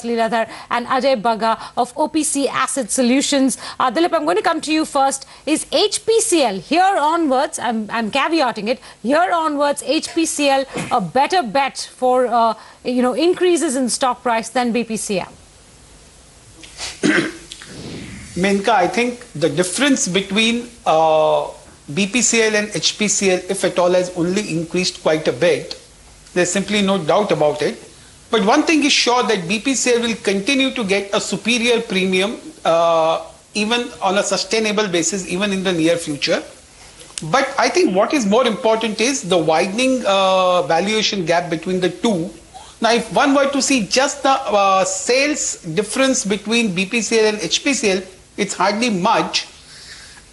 Leeladhar and Ajay Bagga of OPC Asset Solutions. Dilip, I'm going to come to you first. Is HPCL here onwards, I'm caveating it, here onwards HPCL a better bet for increases in stock price than BPCL? Menka, I think the difference between BPCL and HPCL, if at all, has only increased quite a bit. There's simply no doubt about it. But one thing is sure, that BPCL will continue to get a superior premium even on a sustainable basis, even in the near future. But I think what is more important is the widening valuation gap between the two. Now, if one were to see just the sales difference between BPCL and HPCL, it's hardly much.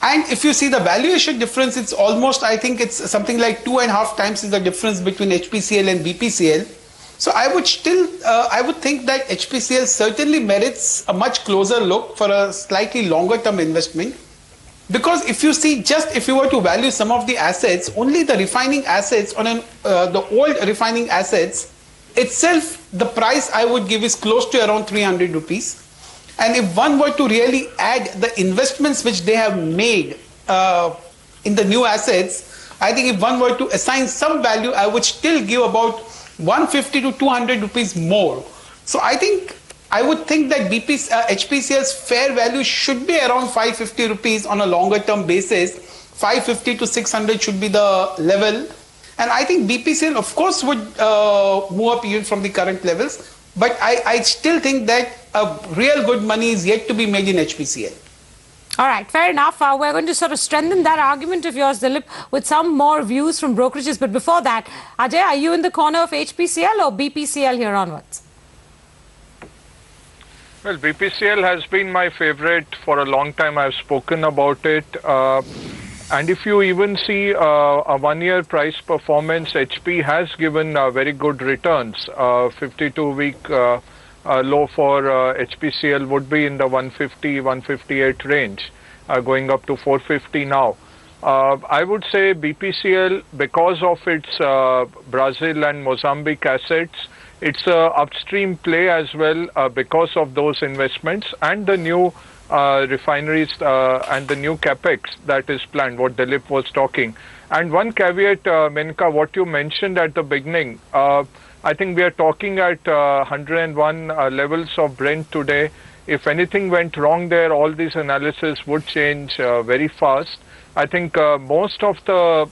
And if you see the valuation difference, it's almost, I think it's something like 2.5 times is the difference between HPCL and BPCL. So I would think that HPCL certainly merits a much closer look for a slightly longer term investment. Because if you see, if you were to value some of the assets, only the refining assets on the old refining assets itself, the price I would give is close to around 300 rupees. And if one were to really add the investments which they have made in the new assets, I think if one were to assign some value, I would still give about 150 to 200 rupees more. So I would think that HPCL's fair value should be around 550 rupees on a longer term basis. 550 to 600 should be the level. And I think BPCL, of course, would move up even from the current levels. But I still think that real good money is yet to be made in HPCL. All right, fair enough. We're going to sort of strengthen that argument of yours, Dilip, with some more views from brokerages. But before that, Ajay, are you in the corner of HPCL or BPCL here onwards? Well, BPCL has been my favorite for a long time. I've spoken about it. And if you even see a one-year price performance, HP has given very good returns. 52-week low for HPCL would be in the 150, 158 range, going up to 450 now. I would say BPCL, because of its Brazil and Mozambique assets, it's an upstream play as well because of those investments and the new refineries and the new capex that is planned, what Dilip was talking. And one caveat, Menka, what you mentioned at the beginning, I think we are talking at 101 levels of Brent today. If anything went wrong there, all these analysis would change very fast. I think most of the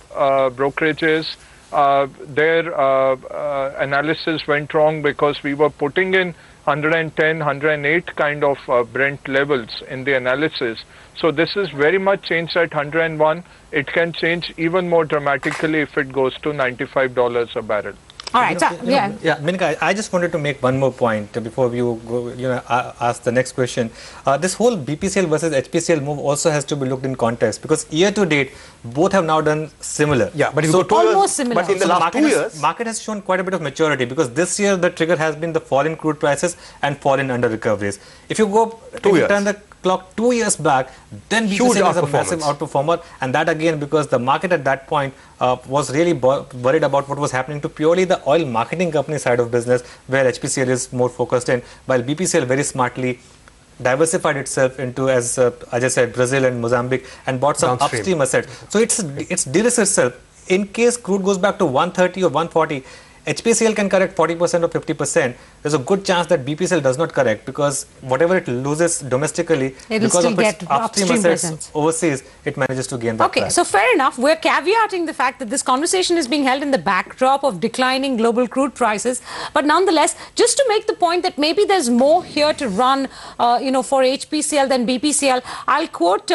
brokerages, their analysis went wrong because we were putting in 110, 108 kind of Brent levels in the analysis. So this is very much changed at 101. It can change even more dramatically if it goes to $95 a barrel. All right, yeah, Menka, I just wanted to make one more point before you go, ask the next question. This whole BPCL versus HPCL move also has to be looked in context, because year to date, both have now done similar. Yeah, but so almost similar. But in the last 2 years, market has shown quite a bit of maturity, because this year the trigger has been the fall in crude prices and fall in under recoveries. If you go turn the clock 2 years back, then BPCL is a massive outperformer, and that again because the market at that point was really worried about what was happening to purely the oil marketing company side of business, where HPCL is more focused in, while BPCL very smartly diversified itself into, as Ajay said, Brazil and Mozambique, and bought some upstream assets. So it's de-risked itself. In case crude goes back to 130 or 140, HPCL can correct 40% or 50%. There's a good chance that BPCL does not correct, because whatever it loses domestically, because of its upstream assets overseas, it manages to gain that Okay, back. so fair enough. We're caveating the fact that this conversation is being held in the backdrop of declining global crude prices. But nonetheless, just to make the point that maybe there's more here to run, for HPCL than BPCL, I'll quote,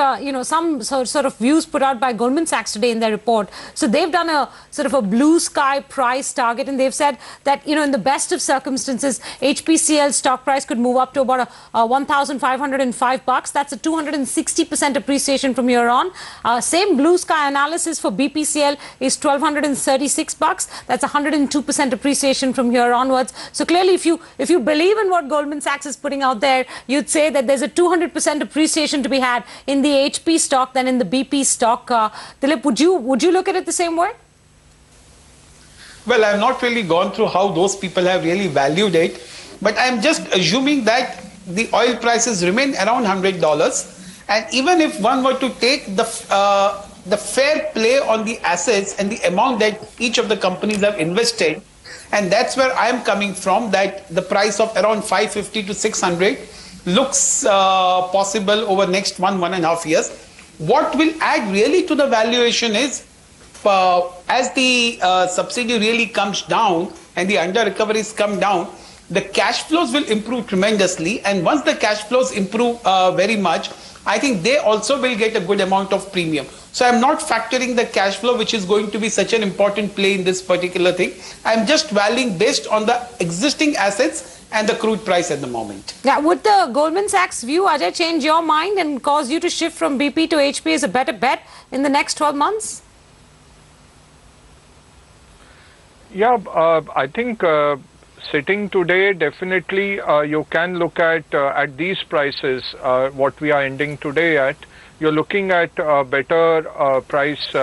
some sort of views put out by Goldman Sachs today in their report. So they've done a sort of a blue sky price target, and they've said that, in the best of circumstances, HPCL stock price could move up to about $1,505. That's a 260% appreciation from here on. Same blue sky analysis for BPCL is $1,236. That's 102% appreciation from here onwards. So clearly, if you believe in what Goldman Sachs is putting out there, you'd say that there's a 200% appreciation to be had in the HP stock than in the BP stock. Dilip, would you look at it the same way? Well, I have not really gone through how those people have really valued it. But I'm just assuming that the oil prices remain around $100, and even if one were to take the fair play on the assets and the amount that each of the companies have invested, and that's where I'm coming from, that the price of around 550 to 600 looks possible over next 1.5 years. What will add really to the valuation is as the subsidy really comes down and the under recoveries come down, the cash flows will improve tremendously, and once the cash flows improve very much, I think they also will get a good amount of premium. So I'm not factoring the cash flow, which is going to be such an important play in this particular thing. I'm just valuing based on the existing assets and the crude price at the moment. Now, would the Goldman Sachs view, Ajay, change your mind and cause you to shift from BP to HP as a better bet in the next 12 months? Yeah, I think sitting today, definitely you can look at these prices, what we are ending today at. You're looking at a better price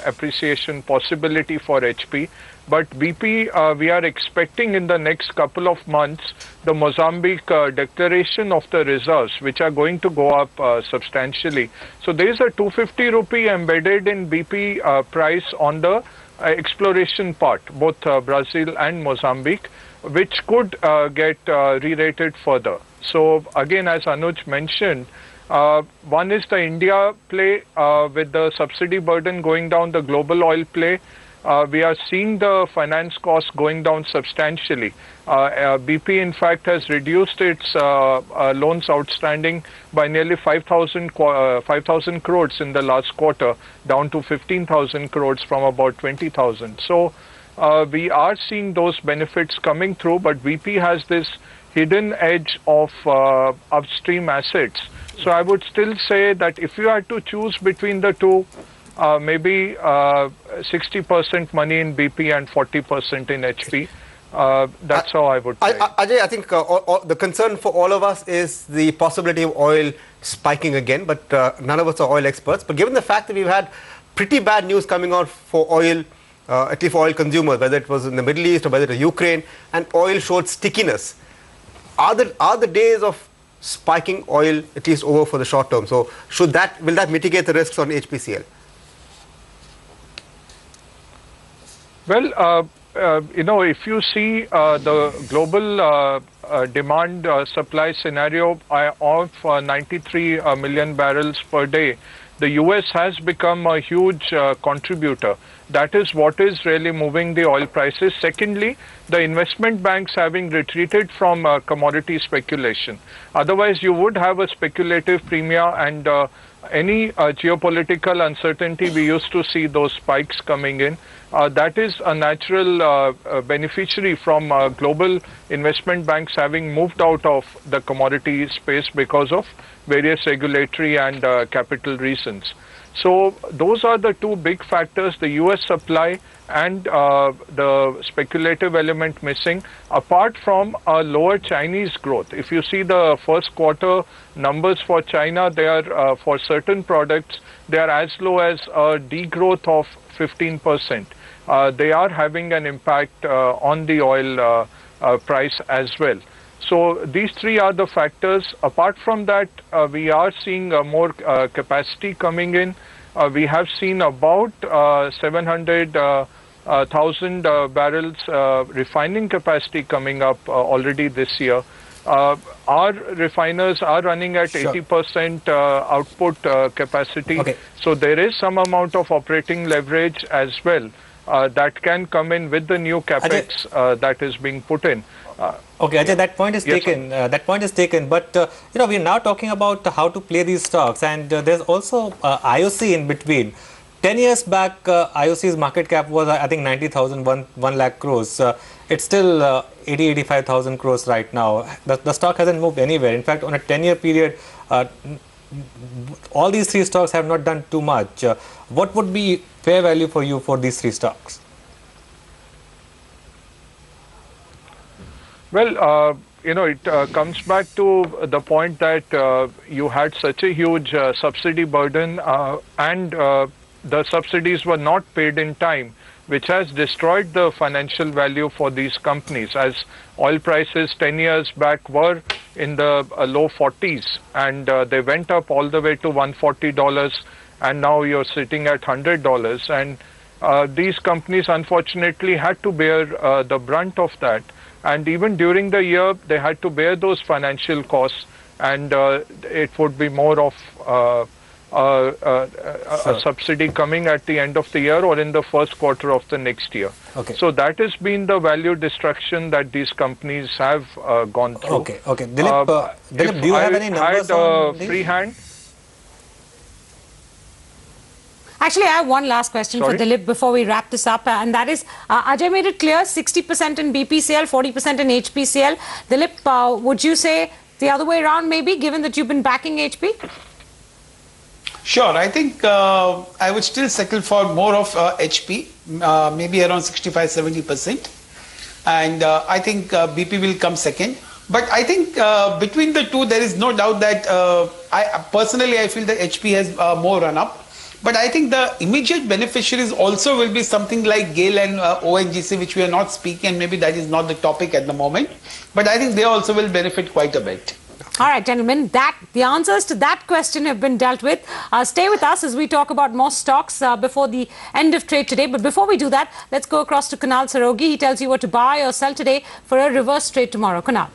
appreciation possibility for HP. But BP, we are expecting in the next couple of months the Mozambique declaration of the reserves, which are going to go up substantially. So there is a 250 rupee embedded in BP price on the exploration part, both Brazil and Mozambique, which could get re-rated further. So again, as Anuj mentioned, one is the India play with the subsidy burden going down, the global oil play. We are seeing the finance costs going down substantially. BP, in fact, has reduced its loans outstanding by nearly 5,000 crores in the last quarter, down to 15,000 crores from about 20,000. So we are seeing those benefits coming through, but BP has this hidden edge of upstream assets. So I would still say that if you had to choose between the two, maybe 60% money in BP and 40% in HP. That's how I would say. Ajay, I think the concern for all of us is the possibility of oil spiking again, but none of us are oil experts. But given the fact that we've had pretty bad news coming out for oil, at least for oil consumers, whether it was in the Middle East or whether it was Ukraine, and oil showed stickiness, are the days of spiking oil at least over for the short term? So will that mitigate the risks on HPCL? Well, if you see the global demand supply scenario of 93 million barrels per day, the US has become a huge contributor. That is what is really moving the oil prices. Secondly, the investment banks having retreated from commodity speculation. Otherwise, you would have a speculative premium, and any geopolitical uncertainty, we used to see those spikes coming in. That is a natural beneficiary from global investment banks having moved out of the commodity space because of various regulatory and capital reasons. So those are the two big factors, the US supply and the speculative element missing, apart from a lower Chinese growth. If you see the first quarter numbers for China, they are for certain products, they are as low as a degrowth of 15%. They are having an impact on the oil price as well. So these three are the factors. Apart from that, we are seeing more capacity coming in. We have seen about 700,000 barrels refining capacity coming up already this year. Our refiners are running at 80% output capacity. Okay. So there is some amount of operating leverage as well that can come in with the new capex that is being put in. Okay, Ajay, that point is taken. That point is taken. But we are now talking about how to play these stocks, and there's also IOC in between. 10 years back, IOC's market cap was, I think, 90,000, 1 lakh crores. It's still 85,000 crores right now. The stock hasn't moved anywhere. In fact, on a 10-year period, all these three stocks have not done too much. What would be fair value for you for these three stocks? Well, it comes back to the point that you had such a huge subsidy burden and the subsidies were not paid in time. which has destroyed the financial value for these companies, as oil prices 10 years back were in the low 40s, and they went up all the way to $140, and now you're sitting at $100. And these companies unfortunately had to bear the brunt of that. And even during the year, they had to bear those financial costs, and it would be more of a subsidy coming at the end of the year or in the first quarter of the next year. Okay. So that has been the value destruction that these companies have gone through. Okay. Dilip, do you have any numbers on free hand? Actually, I have one last question Sorry? for Dilip before we wrap this up, and that is, Ajay made it clear, 60% in BPCL, 40% in HPCL. Dilip, would you say the other way around maybe, given that you've been backing HP? Sure, I think I would still settle for more of HP, maybe around 65-70%. And I think BP will come second. But I think between the two, there is no doubt that I feel that HP has more run up. But I think the immediate beneficiaries also will be something like GAIL and ONGC, which we are not speaking, and maybe that is not the topic at the moment. But I think they also will benefit quite a bit. All right, gentlemen, the answers to that question have been dealt with. Stay with us as we talk about more stocks before the end of trade today. But before we do that, let's go across to Kunal Sarogi. He tells you what to buy or sell today for a reverse trade tomorrow. Kunal.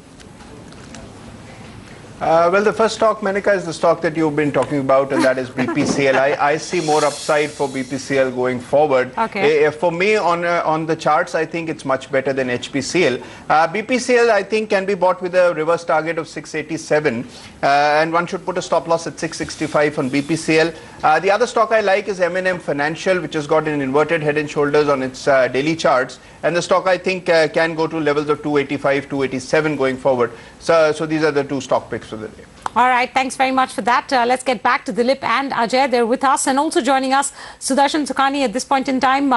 Well, the first stock, Menika, is the stock that you've been talking about, and that is BPCL. I see more upside for BPCL going forward. Okay. For me, on the charts, I think it's much better than HPCL. BPCL, I think, can be bought with a reverse target of 687, and one should put a stop loss at 665 on BPCL. The other stock I like is M&M Financial, which has got an inverted head and shoulders on its daily charts, and the stock, I think, can go to levels of 285, 287 going forward. So these are the two stock picks for the day. All right, thanks very much for that. Let's get back to Dilip and Ajay. They're with us, and also joining us, Sudarshan Sukhani at this point in time.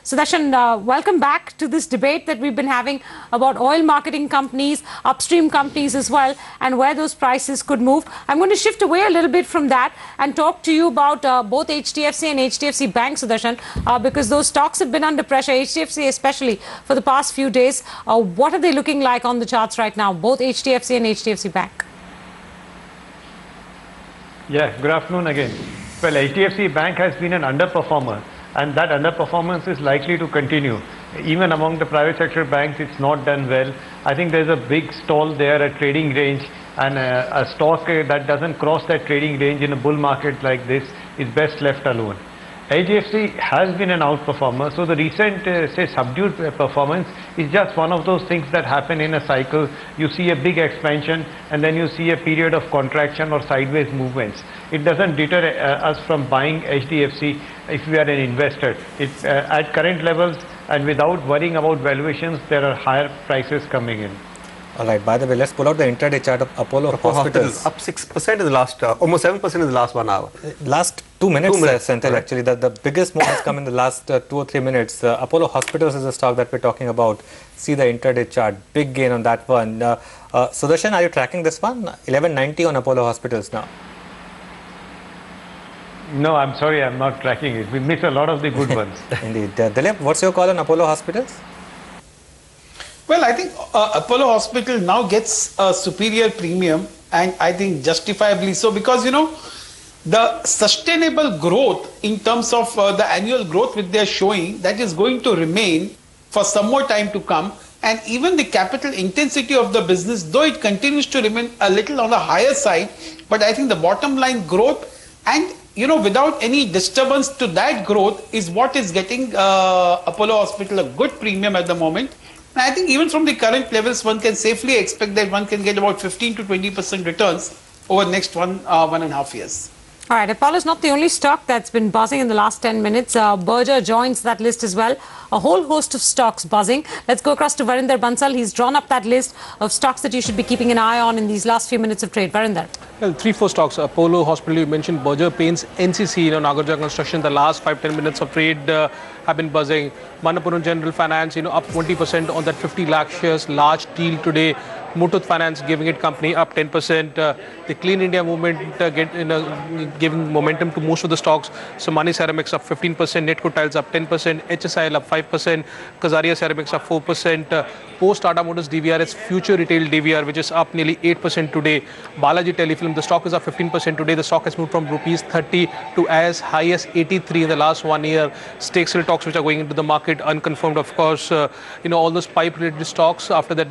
Sudarshan, welcome back to this debate that we've been having about oil marketing companies, upstream companies as well, and where those prices could move. I'm going to shift away a little bit from that and talk to you about both HDFC and HDFC Bank, Sudarshan, because those stocks have been under pressure, HDFC especially, for the past few days. What are they looking like on the charts right now, both HDFC and HDFC Bank? Yeah, good afternoon again. Well, HDFC Bank has been an underperformer, and that underperformance is likely to continue. Even among the private sector banks, it's not done well. I think there's a big stall there at trading range, and a stock that doesn't cross that trading range in a bull market like this is best left alone. HDFC has been an outperformer, so the recent, say, subdued performance is just one of those things that happen in a cycle. You see a big expansion, and then you see a period of contraction or sideways movements. It doesn't deter us from buying HDFC if we are an investor. At current levels and without worrying about valuations, there are higher prices coming in. All right, by the way, let's pull out the intraday chart of Apollo Hospitals. Up 6% in the last, almost 7% in the last 1 hour. Last 2 minutes, Senthil, actually. The biggest move has come in the last 2 or 3 minutes. Apollo Hospitals is a stock that we're talking about. See the intraday chart. Big gain on that one. Sudarshan, are you tracking this one? 1190 on Apollo Hospitals now. No, I'm sorry, I'm not tracking it. We miss a lot of the good ones. Indeed. Dilip, what's your call on Apollo Hospitals? Well, I think Apollo Hospital now gets a superior premium, and I think justifiably so, because, you know, the sustainable growth in terms of the annual growth which they are showing, that is going to remain for some more time to come. And even the capital intensity of the business, though it continues to remain a little on the higher side, but I think the bottom line growth and, you know, without any disturbance to that growth is what is getting Apollo Hospital a good premium at the moment. And I think even from the current levels, one can safely expect that one can get about 15 to 20% returns over the next 1.5 years. All right, Apollo is not the only stock that's been buzzing in the last 10 minutes. Berger joins that list as well. A whole host of stocks buzzing. Let's go across to Varinder Bansal. He's drawn up that list of stocks that you should be keeping an eye on in these last few minutes of trade. Varinder. Well, 3-4 stocks, Apollo Hospital, you mentioned Berger Paints, NCC, Nagarjuna Construction, the last 5-10 minutes of trade have been buzzing. Manappuram General Finance, up 20% on that 50 lakh shares, large deal today. Muthoot Finance giving it company up 10%. The Clean India movement giving momentum to most of the stocks. So Mani Ceramics up 15%, Netco Tiles up 10%, HSIL up 5%, Kazaria Ceramics up 4%. Post Tata Motors DVR, it's Future Retail DVR, which is up nearly 8% today. Balaji Telefilm, the stock is up 15% today. The stock has moved from rupees 30 to as high as 83 in the last 1 year. Stake sale talks which are going into the market, unconfirmed, of course. All those pipe-related stocks after that,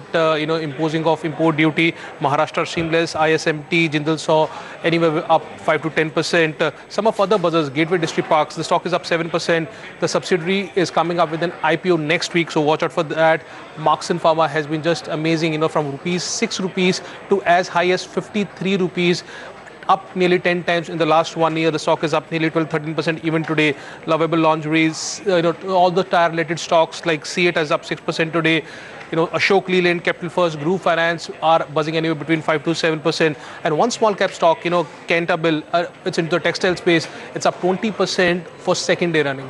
imposing of import duty. Maharashtra Seamless, ISMT, Jindal Saw, anywhere up 5 to 10%. Some of other buzzers, Gateway District Parks, the stock is up 7%. The subsidiary is coming up with an IPO next week, so watch out for that. Marks and Pharma has been just amazing, from 6 rupees to as high as 53 rupees, up nearly 10 times in the last 1 year. The stock is up nearly 12-13% even today. Lovable Lingeries, all the tire related stocks like C8 is up 6% today. Ashok Leyland, Capital First, Group Finance are buzzing anywhere between 5 to 7%. And one small cap stock, Cantabil, it's into the textile space. It's up 20% for second day running.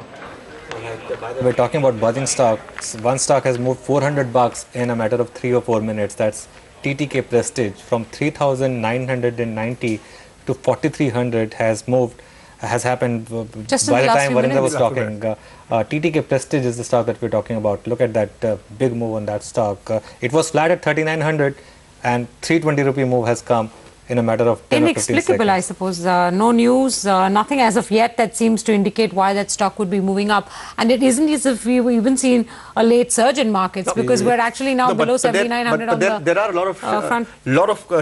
By the way, talking about buzzing stocks, one stock has moved $400 in a matter of 3 or 4 minutes. That's TTK Prestige from 3,990 to 4,300 has happened just by the time Varinder was minutes. talking. TTK Prestige is the stock that we're talking about. Look at that big move on that stock. It was flat at 3,900 and 320 rupee move has come in a matter of 10 or 15 seconds. Inexplicable, I suppose. No news, nothing as of yet that seems to indicate why that stock would be moving up. And it isn't as if we've even seen a late surge in markets, because we're actually now below 7,900 on the there are a lot of front.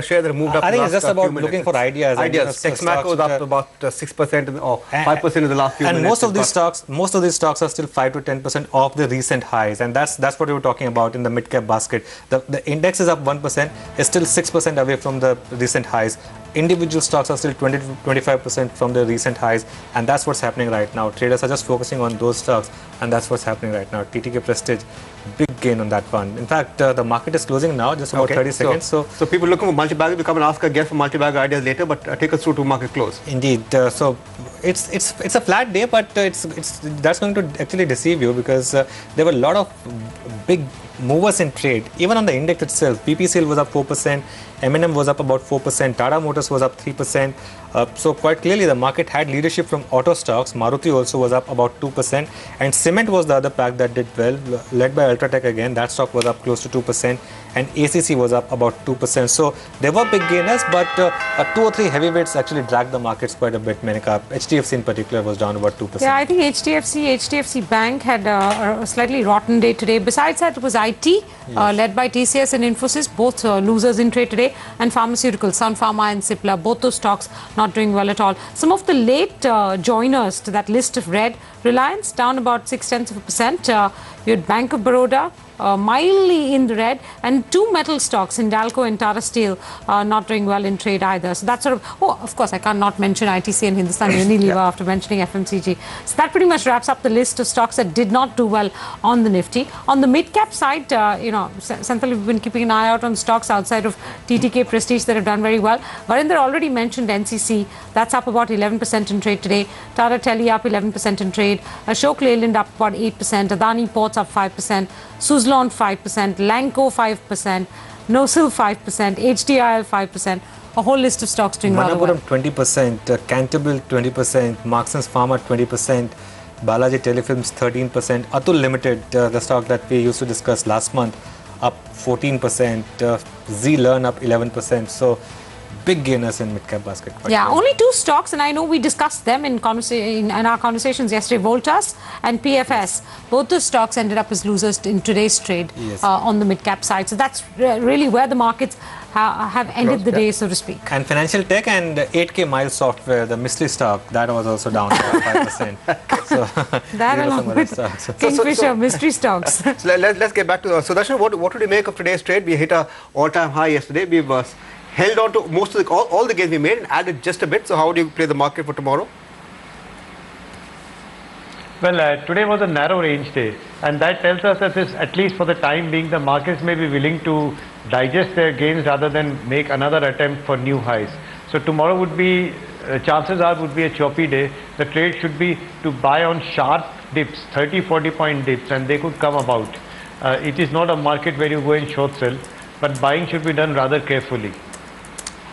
shares that have moved up. I think it's just about looking for ideas. Texmaco is up about 6% or 5% in the last few minutes. And most of these stocks are still 5 to 10% off the recent highs, and that's what we were talking about in the mid cap basket. The index is up 1%, is still 6% away from the recent highs. Individual stocks are still 20 to 25% from the recent highs, and that's what's happening right now. Traders are just focusing on those stocks, and that's what's happening right now. TTK Prestige, big gain on that one. In fact, the market is closing now, just about 30 seconds. So people looking for multi-bagger, we come and ask again for multi-bagger ideas later, but take us through to market close. Indeed. So it's a flat day, but that's going to actually deceive you, because there were a lot of big movers in trade. Even on the index itself, BPCL was up 4%, M&M was up about 4%, Tata Motors was up 3%. So quite clearly the market had leadership from auto stocks. Maruti also was up about 2%, and cement was the other pack that did well, led by Ultratech again. That stock was up close to 2%, and ACC was up about 2%. So there were big gainers, but 2 or 3 heavyweights actually dragged the markets quite a bit. Menika, HDFC in particular was down about 2%. Yeah, I think HDFC Bank had a slightly rotten day today. Besides that, it was IT, led by TCS and Infosys, both losers in trade today, and pharmaceuticals, Sun Pharma and Cipla, both those stocks not doing well at all. Some of the late joiners to that list of red: Reliance down about 0.6%. You had Bank of Baroda mildly in the red, and 2 metal stocks, Hindalco and Tata Steel, not doing well in trade either. So that's sort of, of course, I can't not mention ITC and Hindustan Unilever after mentioning FMCG. So that pretty much wraps up the list of stocks that did not do well on the Nifty. On the mid-cap side, Senthil, we've been keeping an eye out on stocks outside of TTK Prestige that have done very well. Varinder already mentioned NCC. That's up about 11% in trade today. Tata Tele up 11% in trade. Ashok Leyland up about 8%. Adani Ports up 5%. Suzlon 5%, Lanco 5%, Nosil 5%, HDIL 5%, a whole list of stocks doing rather well. Manappuram 20%, Cantabil 20%, Marksans Pharma 20%, Balaji Telefilms 13%, Atul Limited, the stock that we used to discuss last month, up 14%, Z-Learn up 11%. So big gainers in mid-cap basket. Yeah, only 2 stocks, and I know we discussed them in our conversations yesterday, Voltas and PFS. Both the stocks ended up as losers in today's trade on the mid-cap side. So that's really where the markets have ended the day, so to speak. And Financial Tech and 8K Mile Software, the mystery stock, that was also down by 5%. So that along with Kingfisher, mystery stocks. So let's get back to Sudarshan. What did you make of today's trade? We hit an all-time high yesterday. We've held on to most of all the gains we made and added just a bit. So how do you play the market for tomorrow? Well, today was a narrow range day, and that tells us that at least for the time being, the markets may be willing to digest their gains rather than make another attempt for new highs. So So tomorrow would be, chances are would be a choppy day. The trade should be to buy on sharp dips, 30-40 point dips, and they could come about. It is not a market where you go and short sell, but buying should be done rather carefully.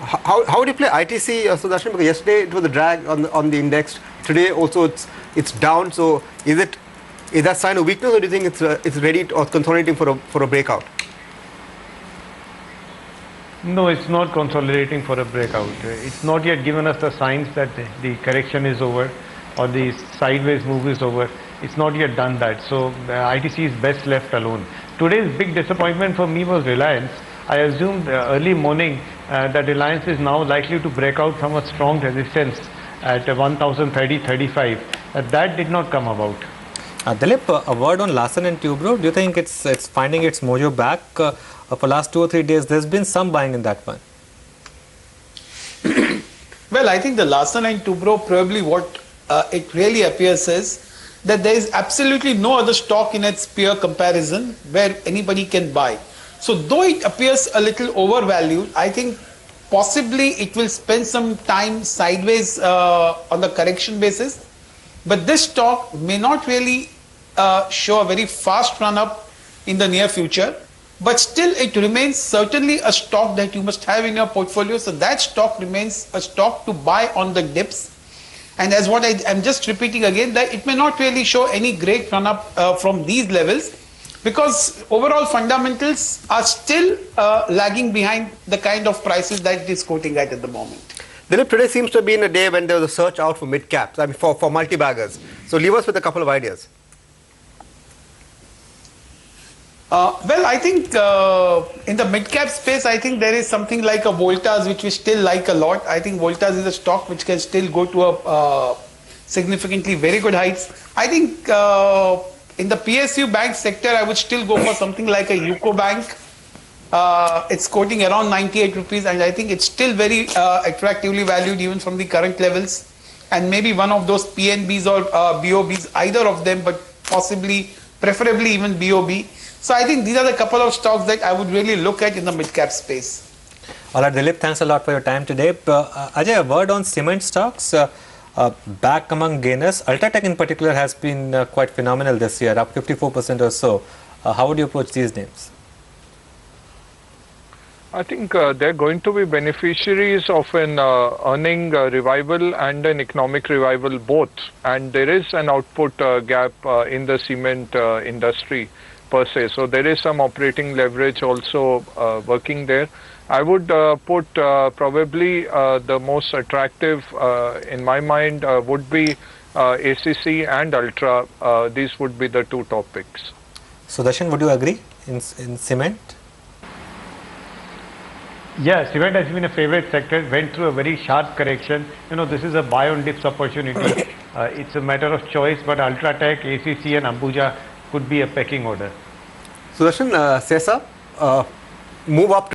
How would you play ITC, Sudarshan? Because yesterday it was a drag on the index. Today also it's down. So is that sign of weakness, or do you think it's ready or consolidating for a breakout? No, it's not consolidating for a breakout. It's not yet given us the signs that the correction is over or the sideways move is over. It's not yet done that. So ITC is best left alone. Today's big disappointment for me was Reliance. I assumed early morning that Reliance is now likely to break out from a strong resistance at 1030-35. That did not come about. Dilip, a word on Larsen & Toubro. Do you think it's finding its mojo back? For last 2 or 3 days, there's been some buying in that one. Well, I think the Larsen & Toubro, probably what it really appears is that there is absolutely no other stock in its peer comparison where anybody can buy. So though it appears a little overvalued, I think possibly it will spend some time sideways on the correction basis. But this stock may not really show a very fast run up in the near future. But still it remains certainly a stock that you must have in your portfolio. So that stock remains a stock to buy on the dips. And as what I'm just repeating again, that it may not really show any great run up from these levels, because overall fundamentals are still lagging behind the kind of prices that it is quoting at the moment. Dilip, today seems to have been a day when there was a search out for mid caps, I mean for multi-baggers. So leave us with a couple of ideas. Well, I think in the mid-cap space, I think there is something like a Voltas, which we still like a lot. I think Voltas is a stock which can still go to a significantly very good heights. I think in the PSU bank sector, I would still go for something like a UCO Bank. It's quoting around 98 rupees, and I think it's still very attractively valued even from the current levels. And maybe one of those PNBs or BOBs, either of them, but possibly, preferably even BOB. So I think these are the couple of stocks that I would really look at in the mid-cap space. All right, Dilip, thanks a lot for your time today. Ajay, a word on cement stocks. Back among gainers. Ultratech in particular has been quite phenomenal this year, up 54% or so. How would you approach these names? I think they're going to be beneficiaries of an earning revival and an economic revival both. And there is an output gap in the cement industry per se. So there is some operating leverage also working there. I would put probably the most attractive in my mind would be ACC and Ultra. These would be the two top picks. Sudarshan, would you agree in cement? Yeah, cement has been a favorite sector, went through a very sharp correction. You know, this is a buy on dips opportunity. It's a matter of choice, but Ultratech, ACC and Ambuja could be a pecking order. Sudarshan, Sesa, move up